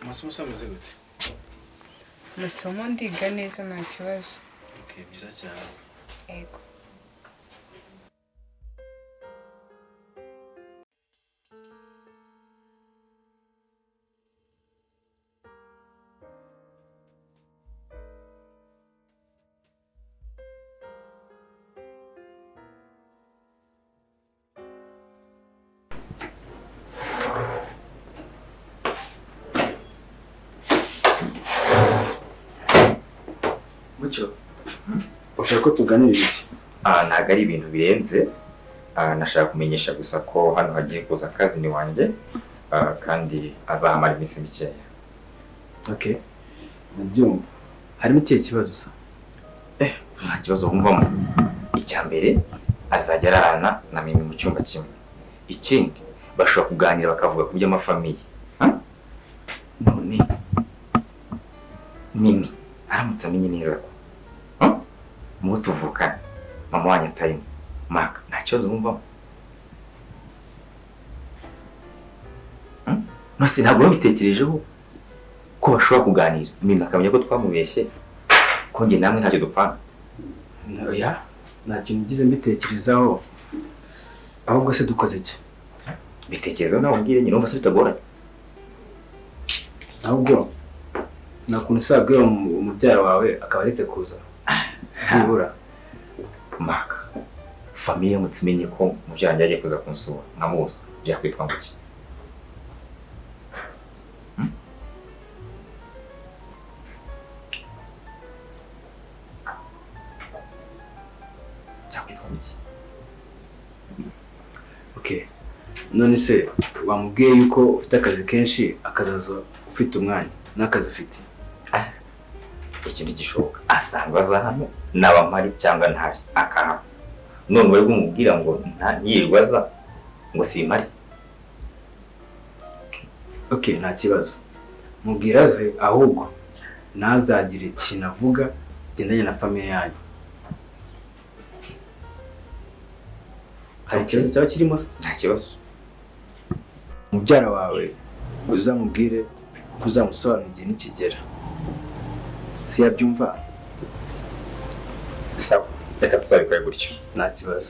Amasomo ameze gute? Amasomo ndiga neza nta kibazo. Okay, byiza cyane. Yego. Mucyo ushaka ko tuganira iki? Ntago ari ibintu birenze. Nashaka kumenyesha gusa ko hano hagiye kuza akazi ni wanjye kandi azahamara iminsi mikeya. Okay, nabyumva. Harimo ikihe kibazo sa? Nta kibazo wumvamo. Icya mbere azajya ararana na Mimi mu cyumba kimwe. Ikindi bashobora kuganira bakavuga ku by'amafamiye. None Mimi aramutse amenye neza ko mu tuvukana mama wanyu atarimo, Maka nta kibazo wumvamo. Nose ntabwo babitekerejeho ko bashobora kuganira, Mimi akamenya ko twamubeshye ko njye namwe ntacyo dupfana. Oya, nta kintu ngize mbitekerezaho. Ahubwo se dukoze iki? Bitekerezaho nawe umbwire nyine umva se bitagoranye. Ahubwo nakuntu sabwe umubyara wawe akaba aretse kuza. Byibura Maka famille mutsimenye ko mubyara yagiye kuza kunsura nkamuza byakwitwa ngo iki? Byakwitwa ngo iki? Okay, none se wamubwiye yuko ufite akazi kenshi akazazo ufite umwanya n'akazi ufite? Ikintu gishoboka asanga aza hano naba mpari cyangwa ntari akahaba. None bari kumubwira ngo ntiyirwa aza ngo simpari. Okay, nta kibazo. Mubwira ze ahubwo ntazagire ikintu avuga kigendanye na famille yanyu. Hari ikibazo cyaba kirimo? Nta kibazo. Mubyara wawe uzamubwire kuzamusobanurira igihe nikigera. Si yabyumva? Sawa, reka tuzabikore gutyo. Nta kibazo.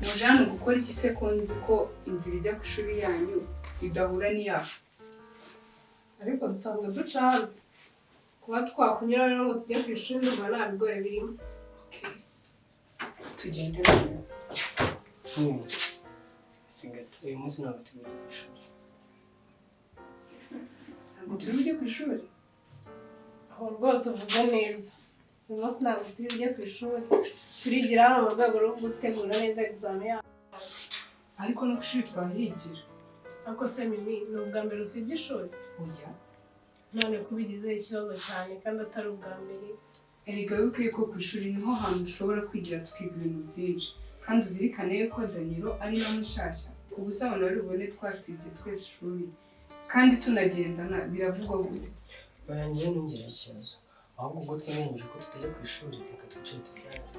Mujana gukora iki se ko nzi ko inzira ijya ku ishuri yanyu idahura n'iyaho? Ariko dusanga duca hano kuba twakunyura rero ngo tujye ku ishuri numva nta bigoye birimo. Tugende rero. Singato uyu munsi ntabwo turi ku ishuri. Ntabwo turi bujye ku ishuri? Aho rwose uvuze neza. Uyu munsi ntabwo turi bujye ku ishuri. Turigira hano mu rwego rwo gutegura neza examen yacu. Ariko no ku ishuri twahigira. Ariko se Mimi ni ubwa mbere usibye ishuri? Oya. None kubigize ikibazo cyane kandi atari ubwa mbere. Erega wibuke ko ku ishuri niho hantu dushobora kwigira tukiga ibintu byinshi. Kandi uzirikane ko Danilo ari na mushasha. Ubu se abantu bari bubone twasibye twese ishuri. Kandi tunagendana biravugwa gute? Bayanjye nongera ikibazo. Ahubwo ubwo twemeje ko tutajya ku ishuri reka twicare tuganire.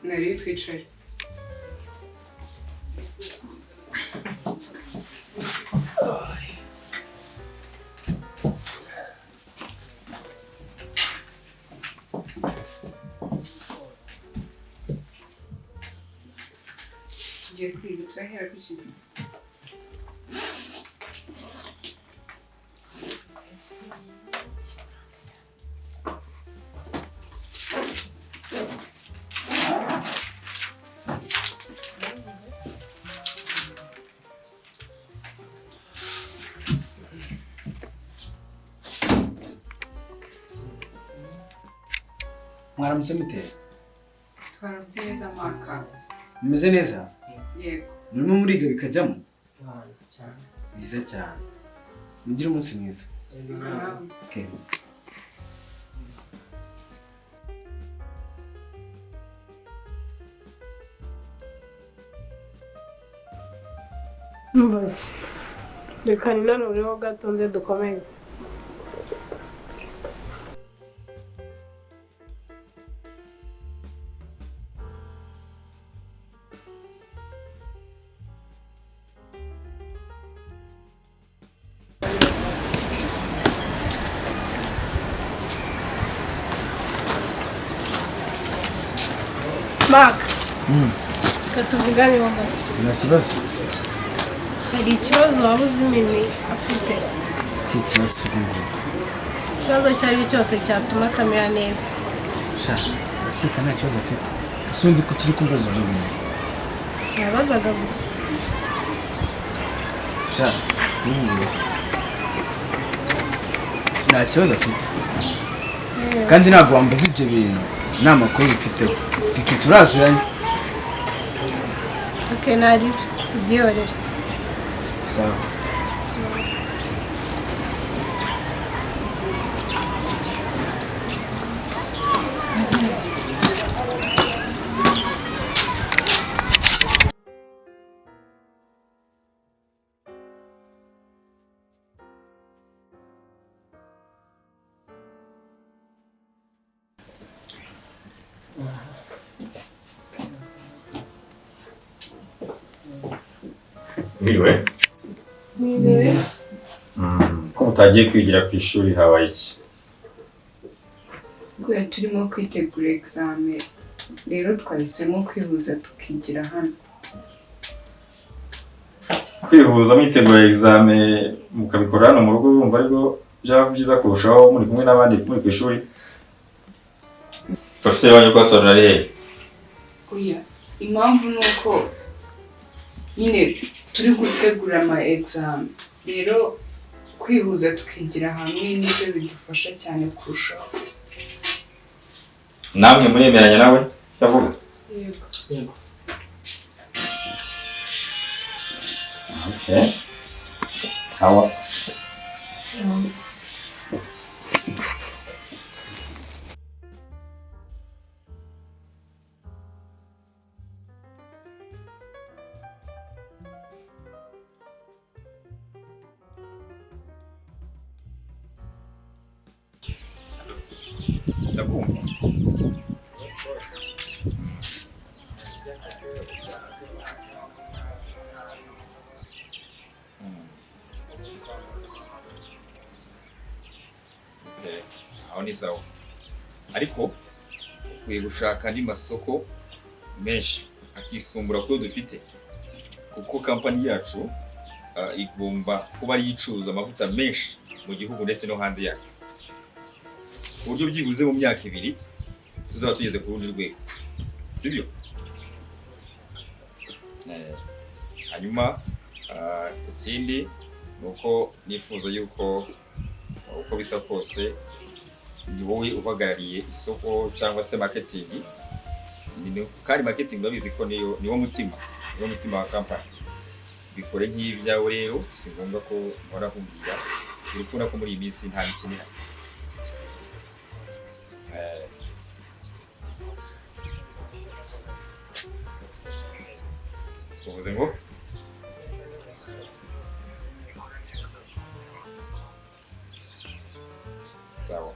Nari twicare. Tugiye kwiga turahera ku kintu. Mwaramutse mute? Twaramutse neza maka. Mumeze neza? Yego. Murimo muriga bikajyamo? cyane. Byiza cyane. Mugire umunsi mwiza. Okay. Mbaza. Reka ninanureho gato nze dukomeze. Mark. Katuvugane ho gato. Nta kibazo. Hari ikibazo waba uzi Mimi afite. Si ikibazo cy'ubungubu. Ikibazo icyo ari cyo cyose cyatuma atamera neza. Sha, sika nta kibazo afite. Ese undi ko kiri kumbaza ibyo bintu? Yabazaga gusa. Sha, sinzi. Nta kibazo afite. Kandi ntabwo wambaza ibyo bintu. Nta makuru bifiteho. Fike turaziranye. Okay, nari tubyihorera. Sawa. Mwiriwe? Mwiriwe. Ko mutagiye kwigira ku ishuri habaye iki? Kubera turimo kwitegura examen. Rero twahisemo kwihuza tukigira hano. Kwihuza mwitegura examen mukabikora hano mu rugo urumva ariko byaba byiza kurushaho muri kumwe n'abandi muri ku ishuri. Professor wanyu kwasobanura rero. Oya, impamvu nuko nyine turi gutegura ama examen. Rero kwihuza tukigira hamwe nibyo bidufasha cyane kurushaho. Namwe muremeranya nawe yavuga? Yego. Okay. Hawa. Ndakumva. Aho ni sawa ariko ukwiye gushaka andi masoko menshi akisumbura ko dufite kuko company yacu igomba kuba ari yicuruza amavuta menshi mu gihugu ndetse no hanze yacu ku buryo byibuze mu myaka 2 tuzaba tugeze ku rundi rwego sibyo hanyuma ikindi nuko nifuza yuko uko bisa kose ni wowe uhagarariye isoko cyangwa se marketing kandi marketing babizi ko niwo mutima wa company bikore nk'ibyawe rero si ngombwa ko nkora kumbwira uri kubona ko muri iyi minsi nta bikinira uvuze ngo sawa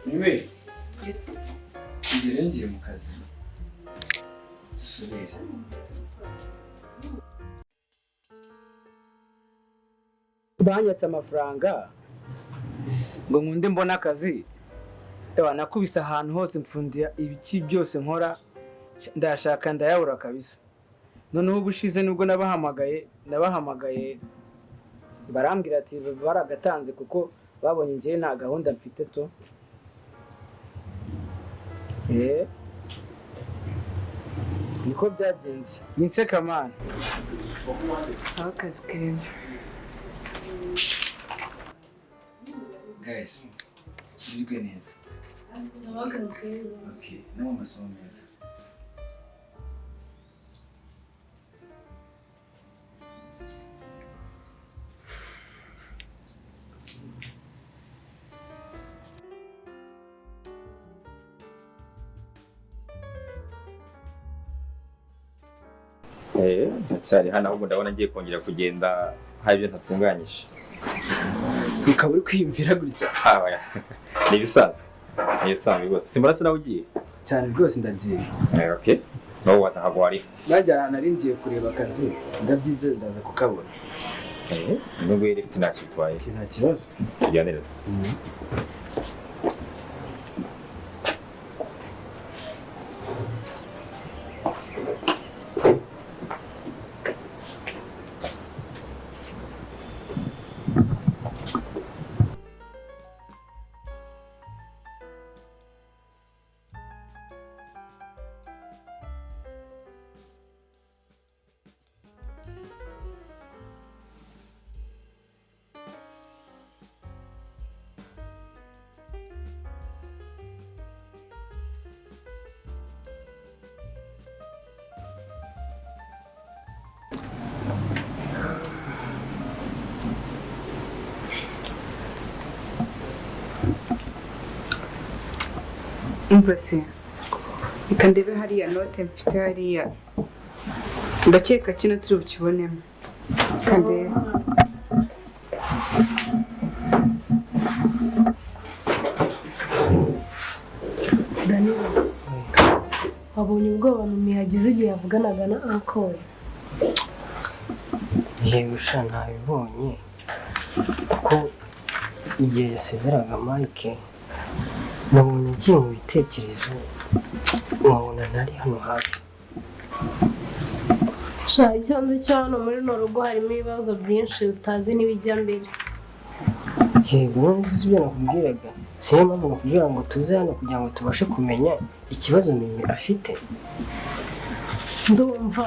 Mimi, Yes. ngire ngiye mu kazi. Dusubire. Banyatse amafaranga ngo nkunde mbona akazi. Ewa nakubise ahantu hose mfundira ibiki byose nkora ndashaka ndayabura kabisa. Noneho ubushize nubwo nabahamagaye barambwira ati baragatanze kuko babonye ngiye nta gahunda mfite to. niko byagenze ninseka mani sawa akazi keza Guys, mwiriwe neza. Sawa akazi keza. Okay, no amasomo meza. ndacyari hano ahubwo ndabona ngiye kongera kugenda hari ibyo ntatunganyije. ukaba uri kwiyumvira gutya Ni ibisanzwe rwose. Simbona se nawe ugiye? cyane rwose ndagiye. Okay, nawe watahagwa ari najya ahantu nari ngiye kureba akazi ndabyizeye ndaza kukabona. nubwo yari ifite ntacyo bitwaye. Nta kibazo tujyanire. umva se reka ndebe hariya note mfite hariya ndakeka kino turi bukibonemo reka ndebe Danilo, wabonye ubwoba mu mihagize igihe yavuganaga na Ankore? yewe sha ntabibonye kuko igihe yasezeraga Mike nabonye ngiye mu bitekerezo nkabona ntari hano hafi. Sha icyo nzi cyo hano muri no rugo harimo ibibazo byinshi utazi n'ibijya mbere. Yego none se ibyo nakubwiraga siyo mpamvu nakubwira ngo tuze hano kugira ngo tubashe kumenya ikibazo Mimi afite. Ndumva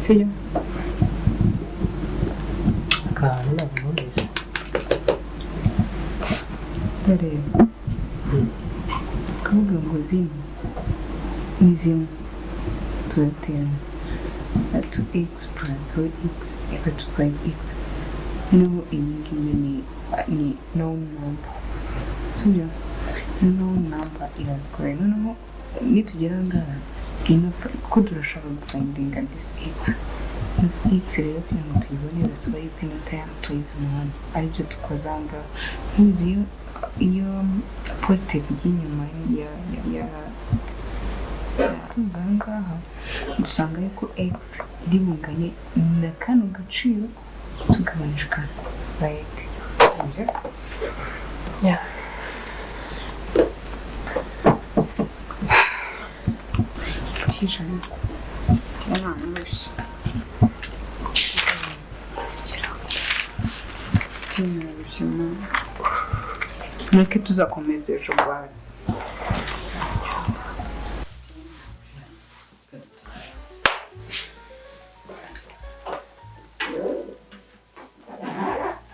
sibyo akantu naboneze dore kavuga ngo zino ni zimwe turaziteranya 2x plus 4x equal to 5x noneho iyi ngiyi ni known number sibyo known number irakoreye noneho nitugera ngaha ko turashaka gufindinga this x rero kugira ngo tuyibone birasaba yuko inota yacu tuyizana hano aribyo dukoze aha ngaha ntuzi iyo positive ijya inyuma ya tuza aha ngaha dusanga yuko x iri bungane na kano gaciro tugabanije kano right sibyo se Şişanı. Yalanmış. Bilmiyorum. Mureke tuzakomeza ejo basi.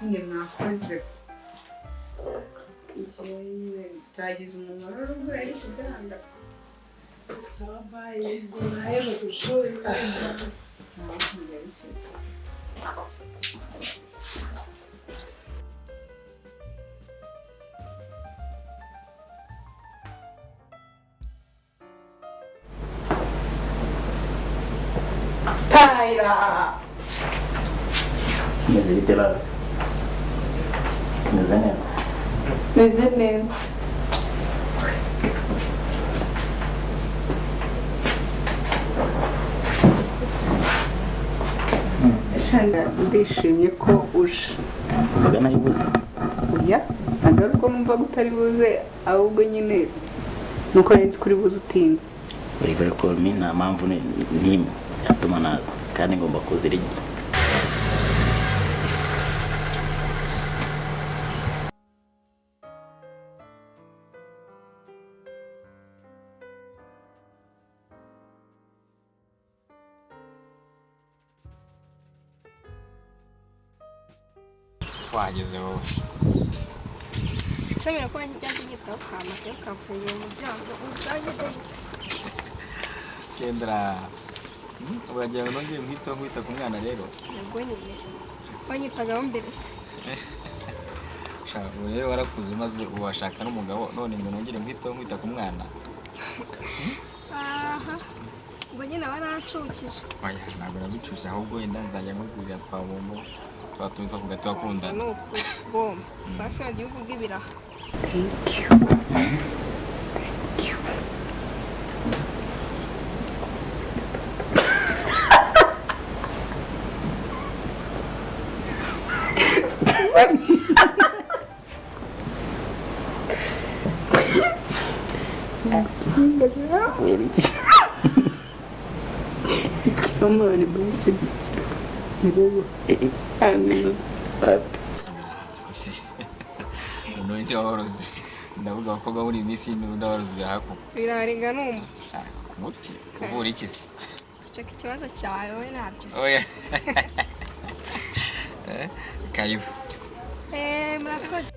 Njye mwakoze. Ikirere cyagize umumaro ruguru ariko byanda. sawa bayi naheje ku ishuri Sawa ntiyabikize. Naira. Meze bite rara? Meze neza? Meze neza. Shanda ndishimye ko uje. Mbega nayibuze? Oya, nagaruko numva gutari buze ahubwo nyine nuko nzi kuri buze utinze. Uri kuri call me nta mpamvu n'imwe yatuma naza kandi ngomba kuzira igihe. Twageze wowe. Samira ko njyaje gito kamake kafungura umuryango uzageze. Kendra. Uragira ngo nongeye nkwita ku mwana rero. Yego nyine. Wanyitagaho mbere se. Shaka rero warakuze maze ubashaka n'umugabo none ngo nongere nkwita ku mwana. Aha. Ngo nyine warancukije. Oya ntabwo nabicuje ahubwo wenda nzajya nkugurira twabombo. Twatuma kugati wakundana. Nuko bomba. Basi wagiye uvuga ibiraha. Thank you. Come on, boys. None woroze. Ndavuga ko gahunda iminsi n'udawaroze bihako. Birarenga n'umuti. Umuti uvura iki se? Cheka ikibazo cyawe we nabyo. Oya. Karibu. Murakoze.